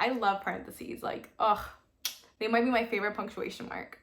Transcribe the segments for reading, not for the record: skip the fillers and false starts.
I love parentheses. Like, ugh, they might be my favorite punctuation mark.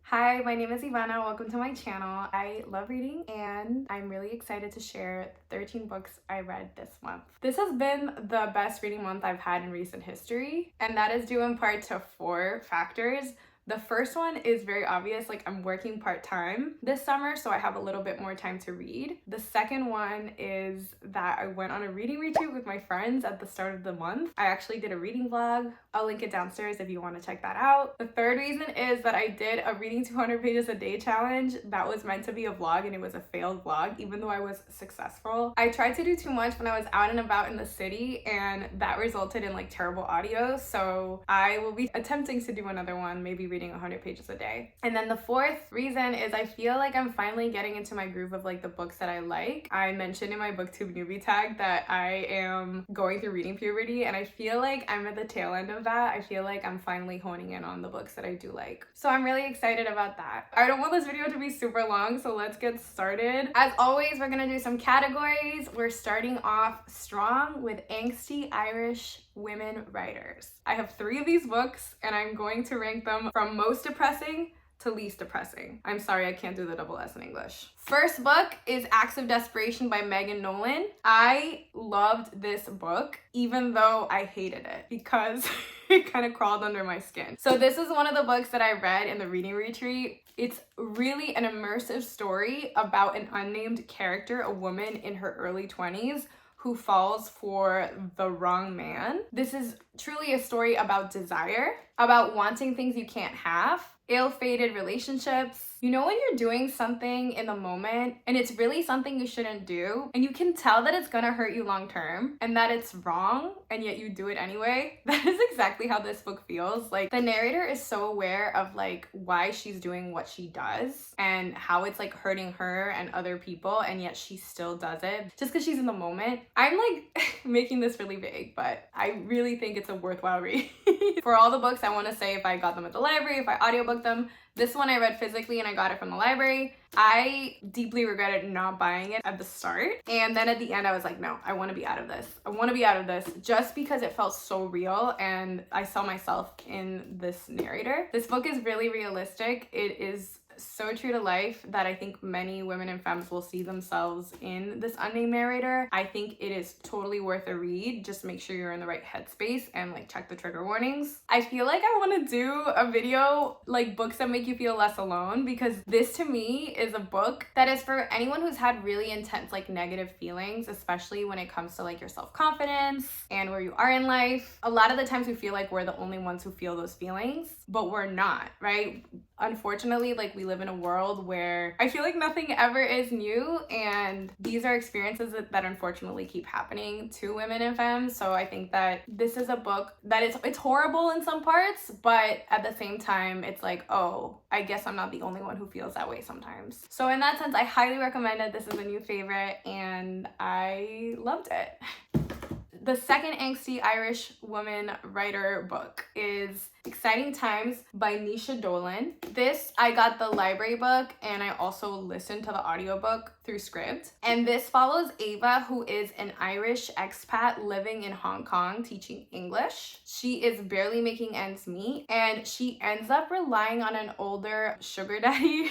Hi, my name is Ivana. Welcome to my channel. I love reading and I'm really excited to share 13 books I read this month. This has been the best reading month I've had in recent history, and that is due in part to 4 factors. The first one is very obvious, like I'm working part-time this summer, so I have a little bit more time to read. The second one is that I went on a reading retreat with my friends at the start of the month. I actually did a reading vlog. I'll link it downstairs if you want to check that out. The third reason is that I did a reading 200 pages a day challenge that was meant to be a vlog, and it was a failed vlog, even though I was successful. I tried to do too much when I was out and about in the city, and that resulted in like terrible audio, so I will be attempting to do another one, maybe reading 100 pages a day. And then the fourth reason is I feel like I'm finally getting into my groove of like the books that I like. I mentioned in my BOOKTUBE newbie tag that I am going through reading puberty, and I feel like I'm at the tail end of that. I feel like I'm finally honing in on the books that I do like. So I'm really excited about that. I don't want this video to be super long, so let's get started. As always, we're gonna do some categories. We're starting off strong with angsty Irish women writers. I have 3 of these books and I'm going to rank them from most depressing to least depressing. I'm sorry, I can't do the double S in English. First book is Acts of Desperation by Nolan. I loved this book, even though I hated it because it kind of crawled under my skin. So this is one of the books that I read in the reading retreat. It's really an immersive story about an unnamed character, a woman in her early 20s, who falls for the wrong man. This is truly a story about desire, about wanting things you can't have, ill-fated relationships. You know when you're doing something in the moment and it's really something you shouldn't do, and you can tell that it's gonna hurt you long term and that it's wrong, and yet you do it anyway? That is exactly how this book feels. Like, the narrator is so aware of like why she's doing what she does and how it's like hurting her and other people, and yet she still does it just because she's in the moment. I'm like making this really vague, but I really think it's a worthwhile read. For all the books, I want to say if I got them at the library, if I audiobooked them. This one I read physically and I got it from the library. I deeply regretted not buying it at the start. And then at the end I was like, no, I want to be out of this. I want to be out of this, just because it felt so real and I saw myself in this narrator. This book is really realistic. It is so true to life that I think many women and femmes will see themselves in this unnamed narrator. I think it is totally worth a read. Just make sure you're in the right headspace and like check the trigger warnings. I feel like I want to do a video like books that make you feel less alone, because this to me is a book that is for anyone who's had really intense like negative feelings, especially when it comes to like your self-confidence and where you are in life. A lot of the times we feel like we're the only ones who feel those feelings, but we're not, right? Unfortunately, like, we live in a world where I feel like nothing ever is new, and these are experiences that unfortunately keep happening to women and femmes. So I think that this is a book that it's horrible in some parts, but at the same time it's like, oh, I guess I'm not the only one who feels that way sometimes. So in that sense, I highly recommend it. This is a new favorite and I loved it. The second angsty Irish woman writer book is Exciting Times by Dolan. This, I got the library book and I also listened to the audiobook through Scribd. And this follows Ava, who is an Irish expat living in Hong Kong teaching English. She is barely making ends meet, and she ends up relying on an older sugar daddy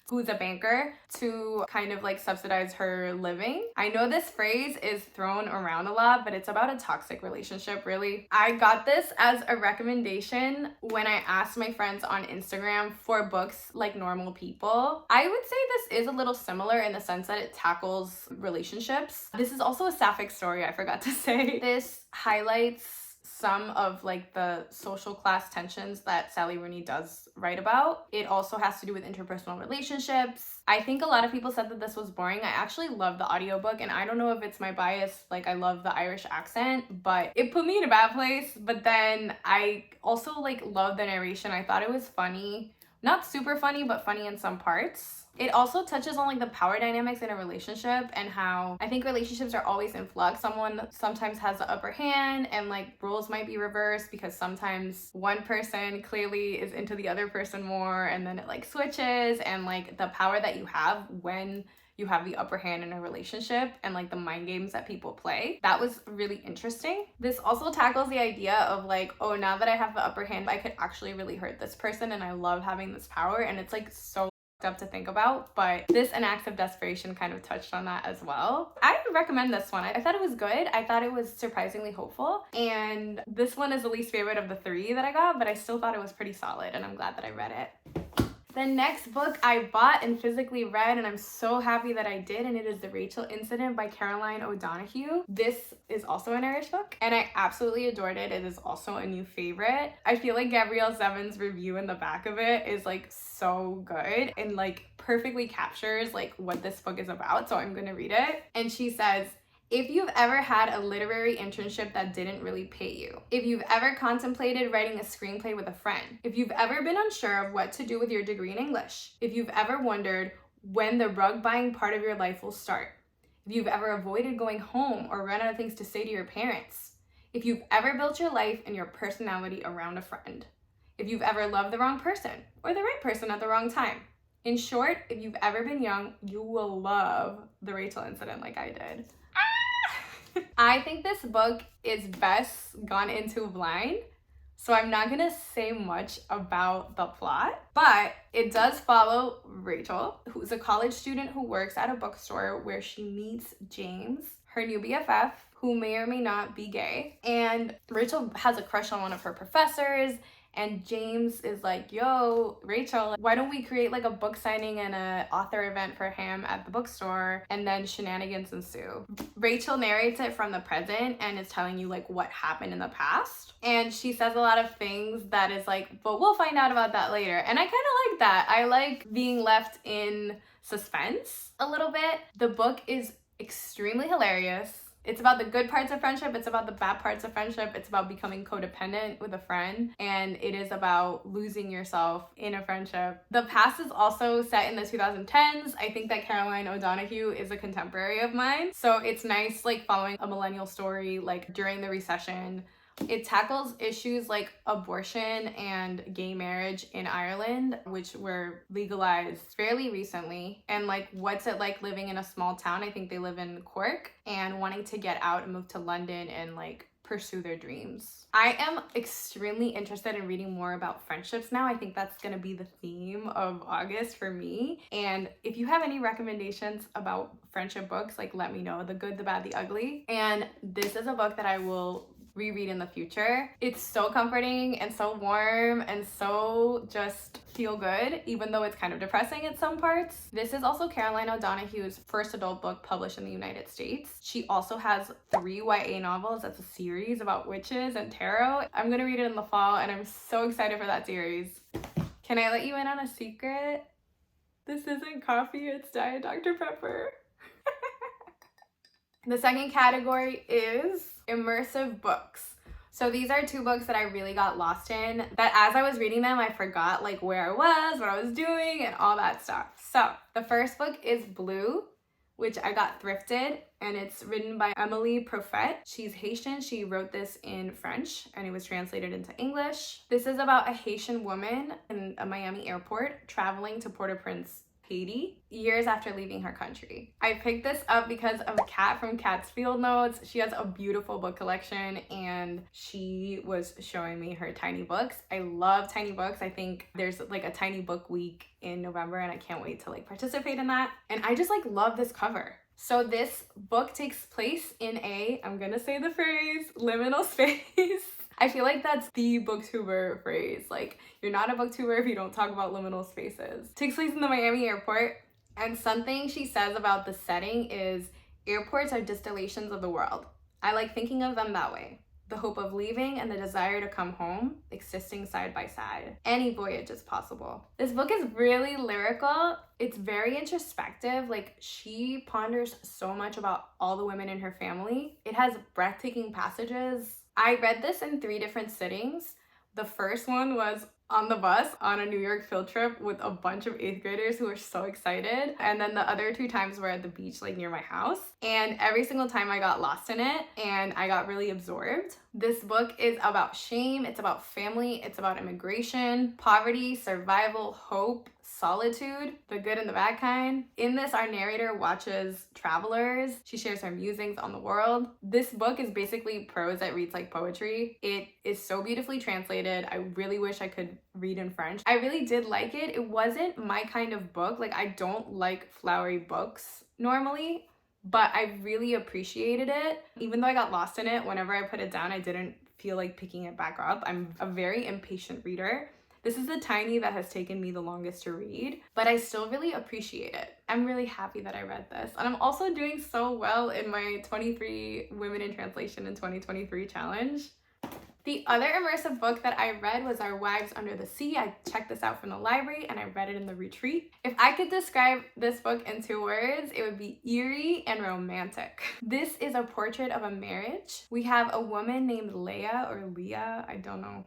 who's a banker to kind of like subsidize her living. I know this phrase is thrown around a lot, but it's about a toxic relationship, really. I got this as a recommendation when I asked my friends on Instagram for books like Normal People. I would say this is a little similar in the sense that it tackles relationships. This is also a sapphic story, I forgot to say. This highlights some of like the social class tensions that Sally Rooney does write about. It also has to do with interpersonal relationships. I think a lot of people said that this was boring. I actually love the audiobook, and I don't know if it's my bias, like I love the Irish accent, but it put me in a bad place. But then I also like love the narration. I thought it was funny. Not super funny, but funny in some parts. It also touches on like the power dynamics in a relationship and how I think relationships are always in flux. Someone sometimes has the upper hand and like roles might be reversed because sometimes one person clearly is into the other person more and then it like switches, and like the power that you have when you have the upper hand in a relationship and like the mind games that people play. That was really interesting. This also tackles the idea of like, oh, now that I have the upper hand, I could actually really hurt this person and I love having this power, and it's like so up to think about. But this and Acts of Desperation kind of touched on that as well. I would recommend this one. I thought it was good. I thought it was surprisingly hopeful, and this one is the least favorite of the 3 that I got, but I still thought it was pretty solid, and I'm glad that I read it. The next book I bought and physically read, and I'm so happy that I did, and it is The Rachel Incident by Caroline O'Donoghue. This is also an Irish book, and I absolutely adored it. It is also a new favorite. I feel like Gabrielle Zevin's review in the back of it is like so good and like perfectly captures like what this book is about, so I'm gonna read it. And she says, if you've ever had a literary internship that didn't really pay you, if you've ever contemplated writing a screenplay with a friend, if you've ever been unsure of what to do with your degree in English, if you've ever wondered when the rug buying part of your life will start, if you've ever avoided going home or run out of things to say to your parents, if you've ever built your life and your personality around a friend, if you've ever loved the wrong person or the right person at the wrong time. In short, if you've ever been young, you will love The Rachel Incident like I did. I think this book is best gone into blind, so I'm not gonna say much about the plot, but it does follow Rachel, who's a college student who works at a bookstore where she meets James, her new BFF, who may or may not be gay. And Rachel has a crush on one of her professors, and James is like, yo, Rachel, why don't we create like a book signing and a author event for him at the bookstore? And then shenanigans ensue. Rachel narrates it from the present and is telling you like what happened in the past. And she says a lot of things that is like, but we'll find out about that later. And I kind of like that. I like being left in suspense a little bit. The book is extremely hilarious. It's about the good parts of friendship, it's about the bad parts of friendship, it's about becoming codependent with a friend, and it is about losing yourself in a friendship. The past is also set in the 2010s. I think that Caroline O'Donoghue is a contemporary of mine, so it's nice like following a millennial story like during the recession. It tackles issues like abortion and gay marriage in Ireland, which were legalized fairly recently, and like what's it like living in a small town. I think they live in Cork, and wanting to get out and move to London and like pursue their dreams. I am extremely interested in reading more about friendships now. I think that's gonna be the theme of August for me. And if you have any recommendations about friendship books, like let me know, the good, the bad, the ugly. And this is a book that I will reread in the future. It's so comforting and so warm and so just feel good, even though it's kind of depressing at some parts. This is also Caroline O'Donoghue's first adult book published in the United States. She also has 3 YA novels. That's a series about witches and tarot. I'm gonna read it in the fall, and I'm so excited for that series. Can I let you in on a secret? This isn't coffee, it's Diet Dr. Pepper. The second category is immersive books. So these are 2 books that I really got lost in, that as I was reading them, I forgot like where I was, what I was doing, and all that stuff. So the first book is Blue, which I got thrifted, and it's written by Emmelie Prophète. She's Haitian. She wrote this in French, and it was translated into English. This is about a Haitian woman in a Miami airport traveling to Port-au-Prince, Haiti, years after leaving her country. I picked this up because of Kat from Kat's Field Notes. She has a beautiful book collection, and she was showing me her tiny books. I love tiny books. I think there's like a tiny book week in November, and I can't wait to like participate in that. And I just like love this cover. So this book takes place in a, I'm gonna say the phrase, liminal space. I feel like that's the booktuber phrase. Like, you're not a booktuber if you don't talk about liminal spaces. It takes place in the Miami airport, and something she says about the setting is, airports are distillations of the world. I like thinking of them that way. The hope of leaving and the desire to come home, existing side by side. Any voyage is possible. This book is really lyrical. It's very introspective. Like, she ponders so much about all the women in her family. It has breathtaking passages. I read this in 3 different sittings. The first one was on the bus on a New York field trip with a bunch of 8th graders who were so excited. And then the other 2 times were at the beach, like near my house. And every single time I got lost in it and I got really absorbed. This book is about shame, it's about family, it's about immigration, poverty, survival, hope, solitude, the good and the bad kind. In this, our narrator watches travelers. She shares her musings on the world. This book is basically prose that reads like poetry. It is so beautifully translated. I really wish I could read in French. I really did like it. It wasn't my kind of book. Like, I don't like flowery books normally, but I really appreciated it. Even though I got lost in it, whenever I put it down, I didn't feel like picking it back up. I'm a very impatient reader. This is the tiny that has taken me the longest to read, but I still really appreciate it. I'm really happy that I read this. And I'm also doing so well in my 23 Women in Translation in 2023 challenge. The other immersive book that I read was Our Wives Under the Sea. I checked this out from the library and I read it in the retreat. If I could describe this book in 2 words, it would be eerie and romantic. This is a portrait of a marriage. We have a woman named Leah or Leah, I don't know.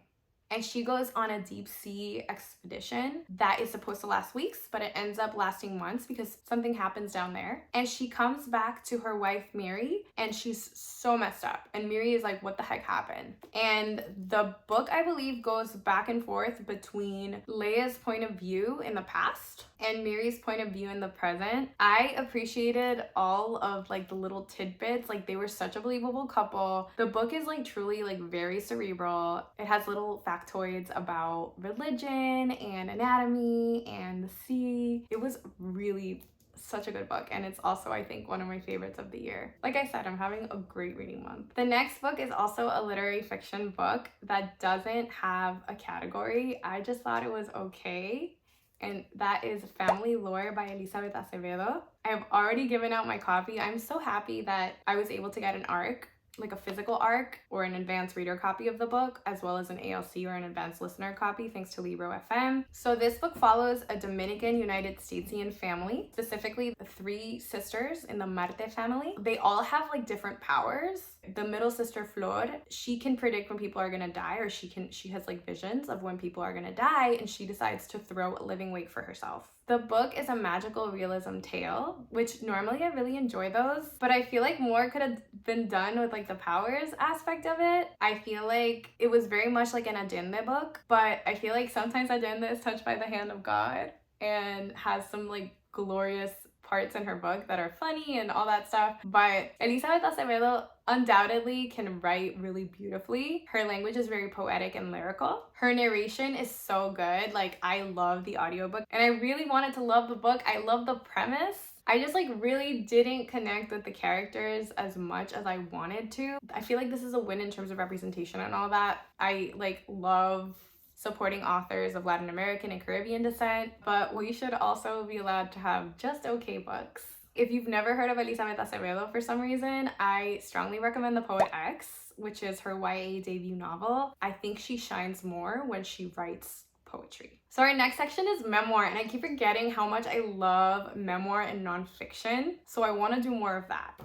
And she goes on a deep sea expedition that is supposed to last weeks, but it ends up lasting months because something happens down there. And she comes back to her wife, Mary, and she's so messed up. And Mary is like, what the heck happened? And the book, I believe, goes back and forth between Leah's point of view in the past and Mary's point of view in the present. I appreciated all of like the little tidbits. Like, they were such a believable couple. The book is like truly like very cerebral. It has little factoids about religion and anatomy and the sea. It was really such a good book, and it's also, I think, one of my favorites of the year. Like I said, I'm having a great reading month. The next book is also a literary fiction book that doesn't have a category. I just thought it was okay, and that is Family Lore by Elizabeth Acevedo. I have already given out my copy. I'm so happy that I was able to get an ARC, like a physical ARC or an advanced reader copy of the book, as well as an ALC or an advanced listener copy, thanks to Libro FM. So this book follows a Dominican United Statesian family, specifically the 3 sisters in the Marte family. They all have like different powers. The middle sister, Flor, she can predict when people are gonna die, or she has like visions of when people are gonna die, and she decides to throw a living wake for herself. The book is a magical realism tale, which normally I really enjoy those, but I feel like more could have been done with like the powers aspect of it. I feel like it was very much like an Allende book, but I feel like sometimes Allende is touched by the hand of God and has some like glorious parts in her book that are funny and all that stuff. But Elizabeth Acevedo undoubtedly can write really beautifully. Her language is very poetic and lyrical. Her narration is so good. Like, I love the audiobook, and I really wanted to love the book. I love the premise. I just like really didn't connect with the characters as much as I wanted to. I feel like this is a win in terms of representation and all that. I like love supporting authors of Latin American and Caribbean descent, but we should also be allowed to have just okay books. If you've never heard of Elizabeth Acevedo for some reason, I strongly recommend The Poet X, which is her YA debut novel. I think she shines more when she writes poetry. So our next section is memoir, and I keep forgetting how much I love memoir and nonfiction, so I want to do more of that.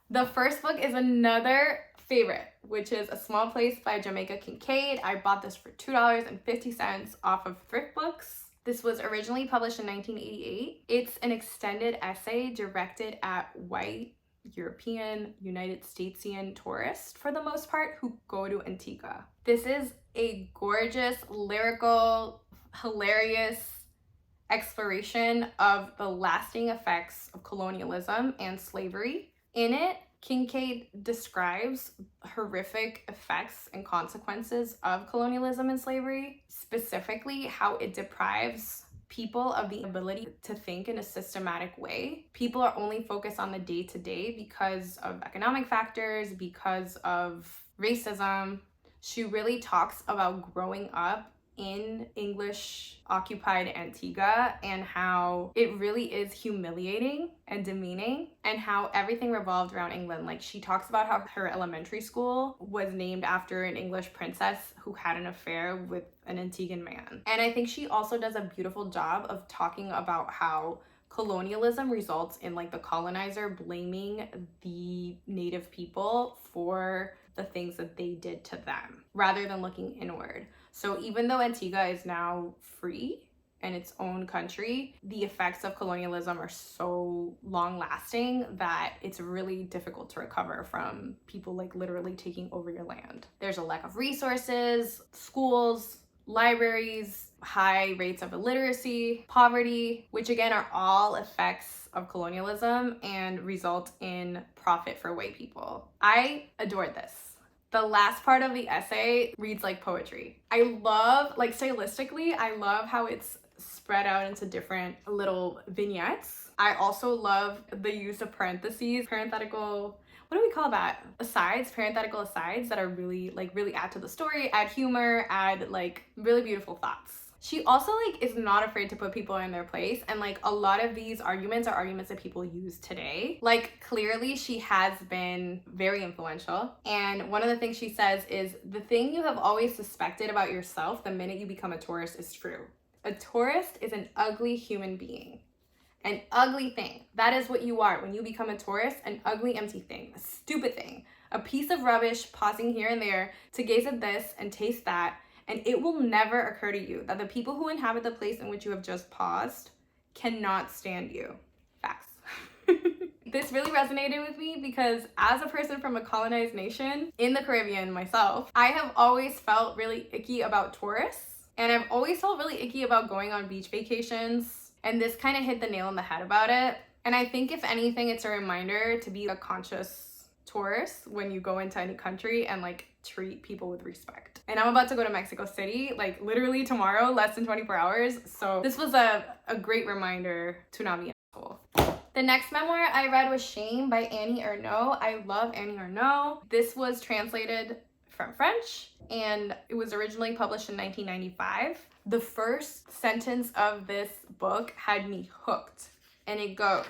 The first book is another favorite, which is A Small Place by Jamaica Kincaid. I bought this for $2.50 off of Thrift Books. This was originally published in 1988. It's an extended essay directed at white, European, United Statesian tourists, for the most part, who go to Antigua. This is a gorgeous, lyrical, hilarious exploration of the lasting effects of colonialism and slavery. In it, Kincaid describes horrific effects and consequences of colonialism and slavery, specifically how it deprives people of the ability to think in a systematic way. People are only focused on the day-to-day because of economic factors, because of racism. She really talks about growing up in English-occupied Antigua and how it really is humiliating and demeaning, and how everything revolved around England. Like, she talks about how her elementary school was named after an English princess who had an affair with an Antiguan man. And I think she also does a beautiful job of talking about how colonialism results in like the colonizer blaming the native people for the things that they did to them rather than looking inward. So even though Antigua is now free and its own country, the effects of colonialism are so long lasting that it's really difficult to recover from people like literally taking over your land. There's a lack of resources, schools, libraries, high rates of illiteracy, poverty, which again are all effects of colonialism and result in profit for white people. I adored this. The last part of the essay reads like poetry. I love, like stylistically, I love how it's spread out into different little vignettes. I also love the use of parentheses, parenthetical, what do we call that? Asides, parenthetical asides that are really add to the story, add humor, add like really beautiful thoughts. She also like is not afraid to put people in their place, and like a lot of these arguments are arguments that people use today. Like clearly she has been very influential, and one of the things she says is, the thing you have always suspected about yourself the minute you become a tourist is true. A tourist is an ugly human being. An ugly thing. That is what you are when you become a tourist, an ugly empty thing, a stupid thing, a piece of rubbish pausing here and there to gaze at this and taste that. And it will never occur to you that the people who inhabit the place in which you have just paused cannot stand you. Facts. This really resonated with me because as a person from a colonized nation in the Caribbean myself, I have always felt really icky about tourists, and I've always felt really icky about going on beach vacations. And this kind of hit the nail on the head about it. And I think if anything, it's a reminder to be a conscious tourist when you go into any country and like treat people with respect. And I'm about to go to Mexico City, like literally tomorrow, less than 24 hours. So this was a great reminder to not be an asshole. The next memoir I read was Shame by Annie Ernaux. I love Annie Ernaux. This was translated from French and it was originally published in 1995. The first sentence of this book had me hooked, and it goes,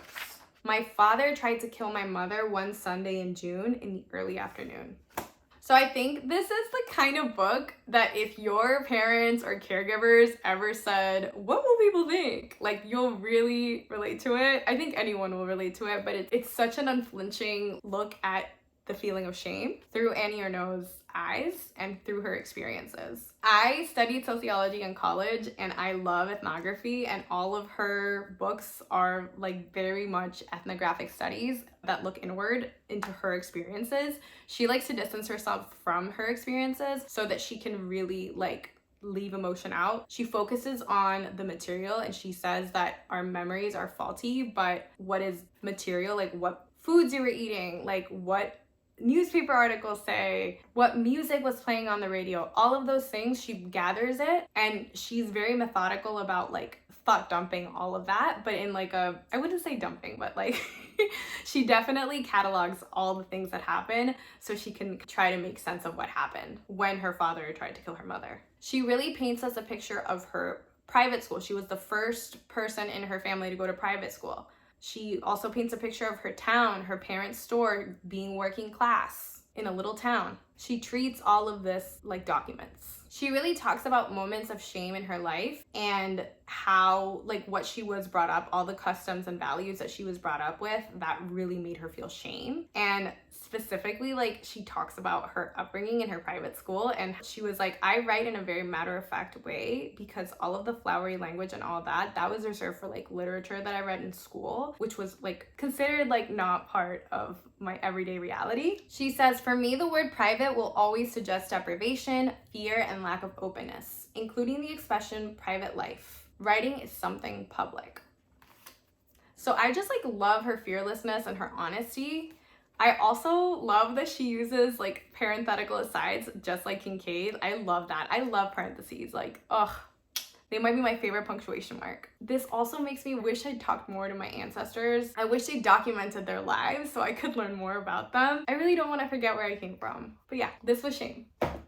"My father tried to kill my mother one Sunday in June in the early afternoon." So I think this is the kind of book that if your parents or caregivers ever said, "What will people think?" like you'll really relate to it. I think anyone will relate to it, but it's such an unflinching look at the feeling of shame through Annie Ernaux's eyes and through her experiences. I studied sociology in college and I love ethnography, and all of her books are like very much ethnographic studies that look inward into her experiences. She likes to distance herself from her experiences so that she can really like leave emotion out. She focuses on the material and she says that our memories are faulty, but what is material, like what foods you were eating, like what newspaper articles say, what music was playing on the radio, all of those things, she gathers it, and she's very methodical about like thought dumping all of that, but in like a, I wouldn't say dumping, but like she definitely catalogs all the things that happen so she can try to make sense of what happened when her father tried to kill her mother. She really paints us a picture of her private school. She was the first person in her family to go to private school. She also paints a picture of her town, her parents' store, being working class in a little town. She treats all of this like documents. She really talks about moments of shame in her life and how, like, what she was brought up, all the customs and values that she was brought up with that really made her feel shame. And specifically, like, she talks about her upbringing in her private school, and she was like, I write in a very matter-of-fact way because all of the flowery language and all that was reserved for like literature that I read in school, which was like considered like not part of my everyday reality. She says, for me, the word private will always suggest deprivation, fear, and lack of openness, including the expression private life. Writing is something public. So I just like love her fearlessness and her honesty. I also love that she uses like parenthetical asides, just like Kincaid. I love that. I love parentheses. Like, ugh, they might be my favorite punctuation mark. This also makes me wish I'd talked more to my ancestors. I wish they documented their lives so I could learn more about them. I really don't want to forget where I came from. But yeah, this was Shame.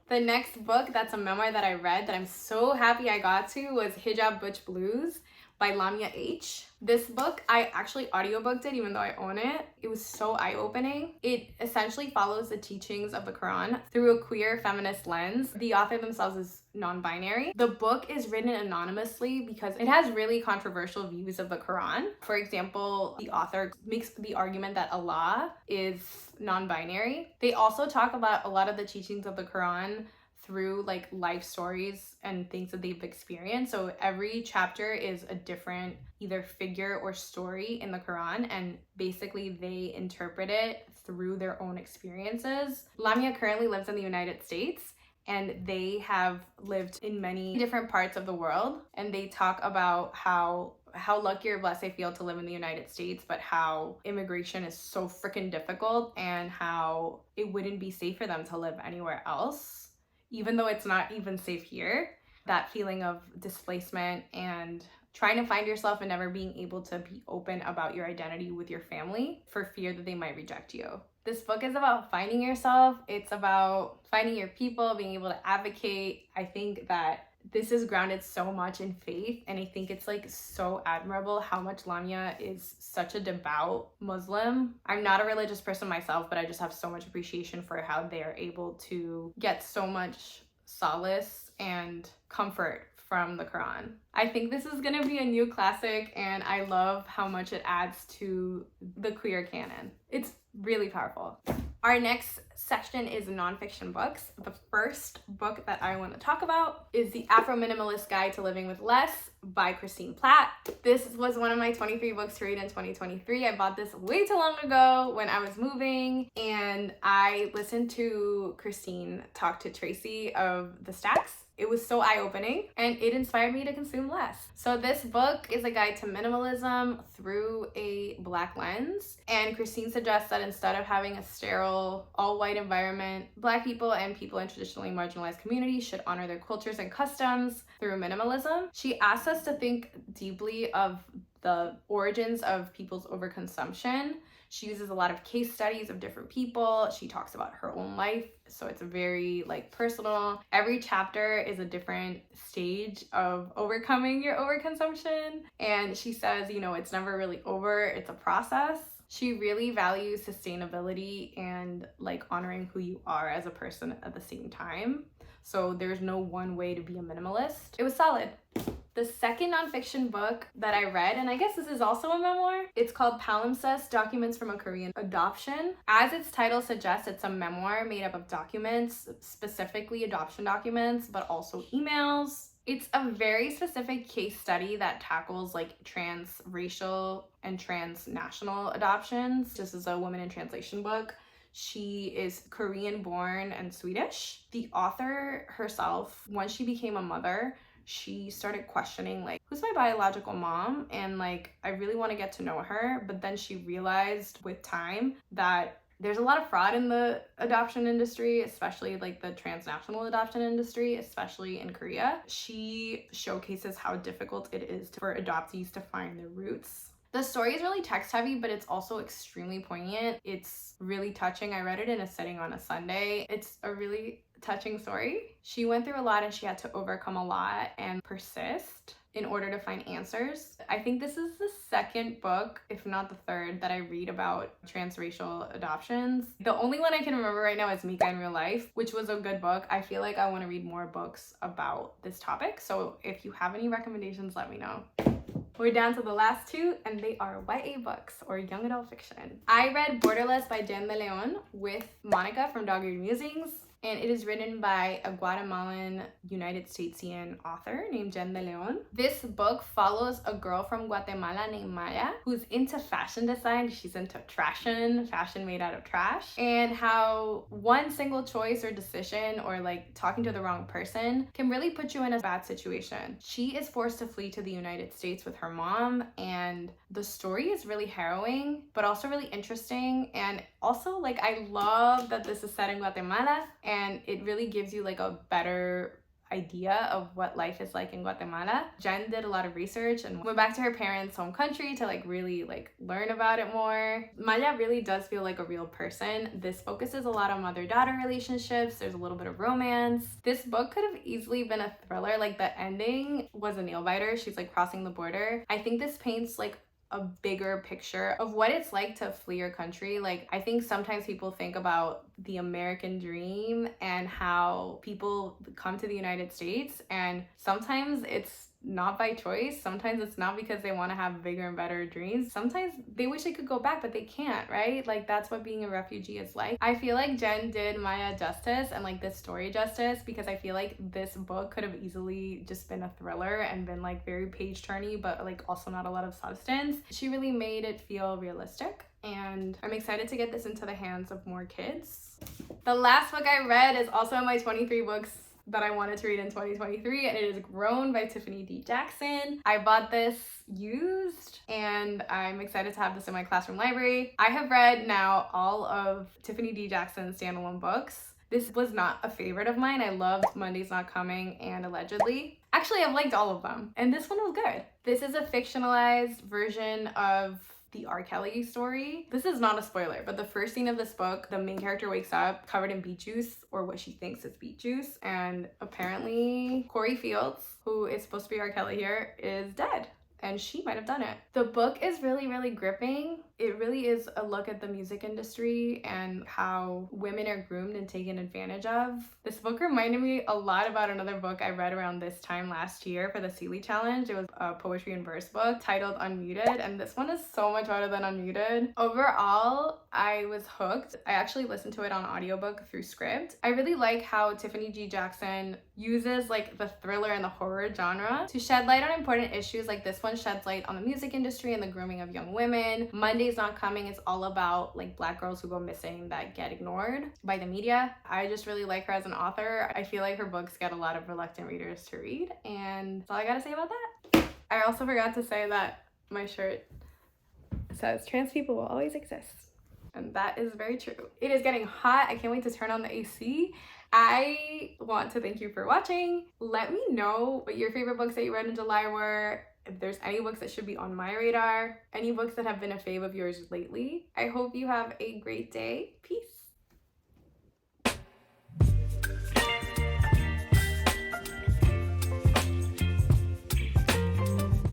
The next book that's a memoir that I read that I'm so happy I got to was HIJAB Butch Blues by Lamyah H. This book, I actually audiobooked it even though I own it. It was so eye-opening. It essentially follows the teachings of the Quran through a queer feminist lens. The author themselves is non-binary. The book is written anonymously because it has really controversial views of the Quran. For example, the author makes the argument that Allah is non-binary. They also talk about a lot of the teachings of the Quran through like life stories and things that they've experienced. So every chapter is a different either figure or story in the Quran, and basically they interpret it through their own experiences. Lamyah currently lives in the United States, and they have lived in many different parts of the world, and they talk about how lucky or blessed they feel to live in the United States, but how immigration is so freaking difficult and how it wouldn't be safe for them to live anywhere else, even though it's not even safe here. That feeling of displacement and trying to find yourself and never being able to be open about your identity with your family for fear that they might reject you. This book is about finding yourself. It's about finding your people, being able to advocate. I think that this is grounded so much in faith, and I think it's like so admirable how much Lamyah is such a devout Muslim. I'm not a religious person myself, but I just have so much appreciation for how they are able to get so much solace and comfort from the Quran. I think this is gonna be a new classic, and I love how much it adds to the queer canon. It's really powerful. Our next section is nonfiction books. The first book that I want to talk about is The Afro-Minimalist Guide to Living with Less by Christine Platt. This was one of my 23 books to read in 2023. I bought this way too long ago when I was moving, and I listened to Christine talk to Tracy of The Stacks. It was so eye-opening, and it inspired me to consume less. So this book is a guide to minimalism through a Black lens, and Christine suggests that instead of having a sterile, all-white environment, Black people and people in traditionally marginalized communities should honor their cultures and customs through minimalism. She asks us to think deeply of the origins of people's overconsumption. She uses a lot of case studies of different people. She talks about her own life, so it's very like personal. Every chapter is a different stage of overcoming your overconsumption, and she says, you know, it's never really over, it's a process. She really values sustainability and like honoring who you are as a person at the same time. So there's no one way to be a minimalist. It was solid. The second nonfiction book that I read, and I guess this is also a memoir, it's called PALIMPSEST, Documents from a Korean Adoption. As its title suggests, it's a memoir made up of documents, specifically adoption documents, but also emails. It's a very specific case study that tackles like transracial and transnational adoptions. This is a woman in translation book. She is Korean born and Swedish. The author herself, once she became a mother, she started questioning like, who's my biological mom? And like, I really want to get to know her. But then she realized with time that there's a lot of fraud in the adoption industry, especially like the transnational adoption industry, especially in Korea. She showcases how difficult it is for adoptees to find their roots. The story is really text heavy, but it's also extremely poignant. It's really touching. I read it in a sitting on a Sunday. It's a really touching story. She went through a lot, and she had to overcome a lot and persist in order to find answers. I think this is the second book, if not the third, that I read about transracial adoptions. The only one I can remember right now is Mika in Real Life, which was a good book. I feel like I want to read more books about this topic. So if you have any recommendations, let me know. We're down to the last two, and they are YA books, or young adult fiction. I read Borderless by Jen de León with Monica from Dog-Eared Musings, and it is written by a Guatemalan United Statesian author named Jen de León. This book follows a girl from Guatemala named Maya who's into fashion design. She's into trashion, fashion made out of trash, and how one single choice or decision or like talking to the wrong person can really put you in a bad situation. She is forced to flee to the United States with her mom, and the story is really harrowing but also really interesting. And also, like, I love that this is set in Guatemala, and it really gives you like a better idea of what life is like in Guatemala. Jen did a lot of research and went back to her parents' home country to like really like learn about it more. Maya really does feel like a real person. This focuses a lot on mother-daughter relationships. There's a little bit of romance. This book could have easily been a thriller. Like, the ending was a nail biter. She's like crossing the border. I think this paints like a bigger picture of what it's like to flee your country. Like, I think sometimes people think about the American dream and how people come to the United States, and sometimes it's not by choice. Sometimes it's not because they want to have bigger and better dreams. Sometimes they wish they could go back, but they can't, right? Like, that's what being a refugee is like. I feel like Jen did Maya justice and like this story justice, because I feel like this book could have easily just been a thriller and been like very page turny, but like also not a lot of substance. She really made it feel realistic. and I'm excited to get this into the hands of more kids. The last book I read is also in my 23 books that I wanted to read in 2023, and it is Grown by Tiffany D. Jackson. I bought this used and I'm excited to have this in my classroom library. I have read now all of Tiffany D. Jackson's standalone books. This was not a favorite of mine. I loved Monday's Not Coming and Allegedly. Actually, I've liked all of them, and this one was good. This is a fictionalized version of the R. Kelly story. This is not a spoiler, but the first scene of this book, the main character wakes up covered in beet juice, or what she thinks is beet juice, and apparently Corey Fields, who is supposed to be R. Kelly here, is dead. And she might have done it. The book is really, really gripping. It really is a look at the music industry and how women are groomed and taken advantage of. This book reminded me a lot about another book I read around this time last year for the Seeley Challenge. It was a poetry and verse book titled Unmuted, and this one is so much better than Unmuted. Overall, I was hooked. I actually listened to it on audiobook through Script. I really like how Tiffany G. Jackson uses like the thriller and the horror genre to shed light on important issues. Like this one sheds light on the music industry and the grooming of young women. Monday's Not Coming is all about like Black girls who go missing that get ignored by the media. I just really like her as an author. I feel like her books get a lot of reluctant readers to read, and that's all I gotta say about that. I also forgot to say that my shirt says trans people will always exist, and that is very true. It is getting hot. I can't wait to turn on the AC. I want to thank you for watching. Let me know what your favorite books that you read in July were. If there's any books that should be on my radar, any books that have been a fave of yours lately. I hope you have a great day. Peace.